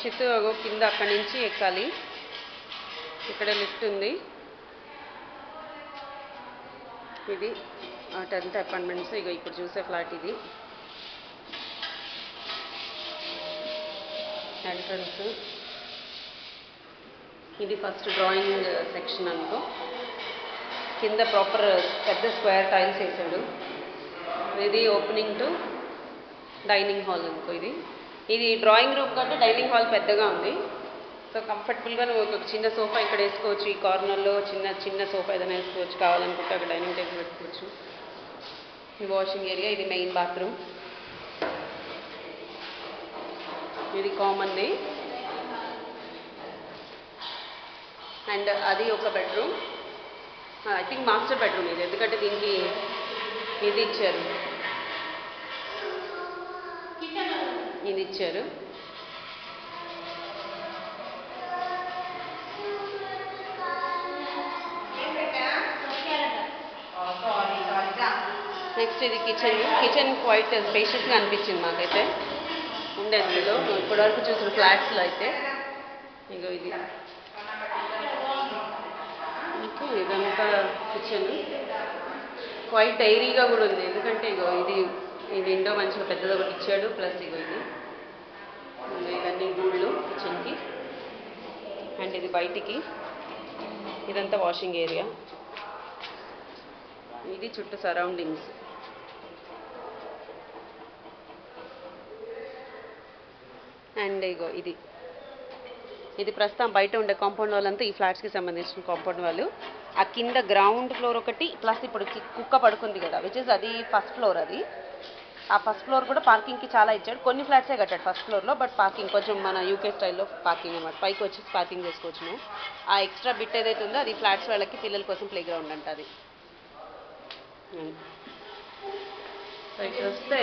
చిత్తు కింద అక్కడి నుంచి ఎక్కాలి. ఇక్కడ లిఫ్ట్ ఉంది. ఇది 10th అపార్ట్మెంట్స్. ఇక ఇప్పుడు చూసే ఫ్లాట్ ఇది. ఎంట్రన్స్. ఇది ఫస్ట్ డ్రాయింగ్ సెక్షన్ అనుకో. కింద ప్రాపర్ పెద్ద స్క్వేర్ టైల్స్ వేసాడు. ఇది ఓపెనింగ్ టు డైనింగ్ హాల్ అనుకో. ఇది డ్రాయింగ్ రూమ్ కంటే డైనింగ్ హాల్ పెద్దగా ఉంది. సో కంఫర్టబుల్గా నువ్వు ఒక చిన్న సోఫా ఇక్కడ వేసుకోవచ్చు. ఈ కార్నర్లో చిన్న సోఫా ఏదైనా వేసుకోవచ్చు. కావాలనుకుంటే అక్కడ డైనింగ్ టేబుల్ పెట్టుకోవచ్చు. ఇది వాషింగ్ ఏరియా. ఇది మెయిన్ బాత్రూమ్. ఇది కామన్ది. అండ్ అది ఒక bedroom. I think master bedroom ఇది. ఎందుకంటే దీనికి ఇది ఇచ్చారు. నెక్స్ట్ ఇది కిచెన్ క్వైట్ స్పేషియస్గా అనిపించింది మాకైతే. ఉండేది ఇందులో ఇప్పటివరకు చూసిన ఫ్లాట్స్లో అయితే. ఇగో ఇది ఓకే. ఇదంతా కిచెన్. క్వైట్ డైరీగా కూడా ఉంది. ఎందుకంటే ఇగో ఇది విండో మంచిగా పెద్దది ఒకటి ఇచ్చాడు. ప్లస్ ఇగో ఇవన్నీ గూళ్ళు కిచెన్కి. అండ్ ఇది బయటికి. ఇదంతా వాషింగ్ ఏరియా. ఇది చుట్టూ సరౌండింగ్స్. అండ్ ఇగో ఇది ప్రస్తుతం బయట ఉండే కాంపౌండ్ వాల్ అంతా ఈ ఫ్లాట్స్కి సంబంధించిన కాంపౌండ్ వాళ్ళు. ఆ కింద గ్రౌండ్ ఫ్లోర్ ఒకటి, ప్లస్ ఇప్పుడు కుక్క పడుకుంది కదా, విచ్ ఇస్ అది ఫస్ట్ ఫ్లోర్. ఆ ఫస్ట్ ఫ్లోర్ కూడా పార్కింగ్కి చాలా ఇచ్చాడు. కొన్ని ఫ్లాట్సే కట్టాడు ఫస్ట్ ఫ్లోర్లో. బట్ పార్కింగ్ కొంచెం మన యూకే స్టైల్లో పార్కింగ్ అనమాట. పైకి వచ్చి పార్కింగ్ చేసుకోవచ్చు నువ్వు. ఆ ఎక్స్ట్రా బిట్ ఏదైతే ఉందో అది ఫ్లాట్స్ వాళ్ళకి పిల్లల కోసం ప్లే గ్రౌండ్ అంట అది. సో ఇక్కడ వస్తే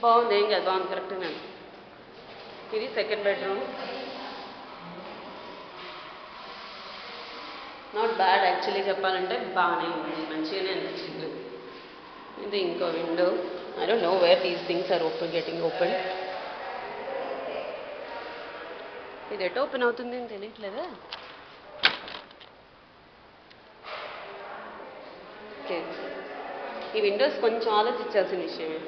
బాగుంది. ఏం కాదు, బాగుంది, కరెక్ట్గా. ఇది second bedroom. Not bad actually చెప్పాలంటే. బాగానే ఉంది, మంచిగానే అనిపించింది. ఇది ఇంకో window. I don't know where these things are getting open. ఇది ఎటు ఓపెన్ అవుతుంది అని తెలియట్లేదా? ఓకే. ఈ విండోస్ కొంచెం ఆలోచించాల్సిన విషయమే.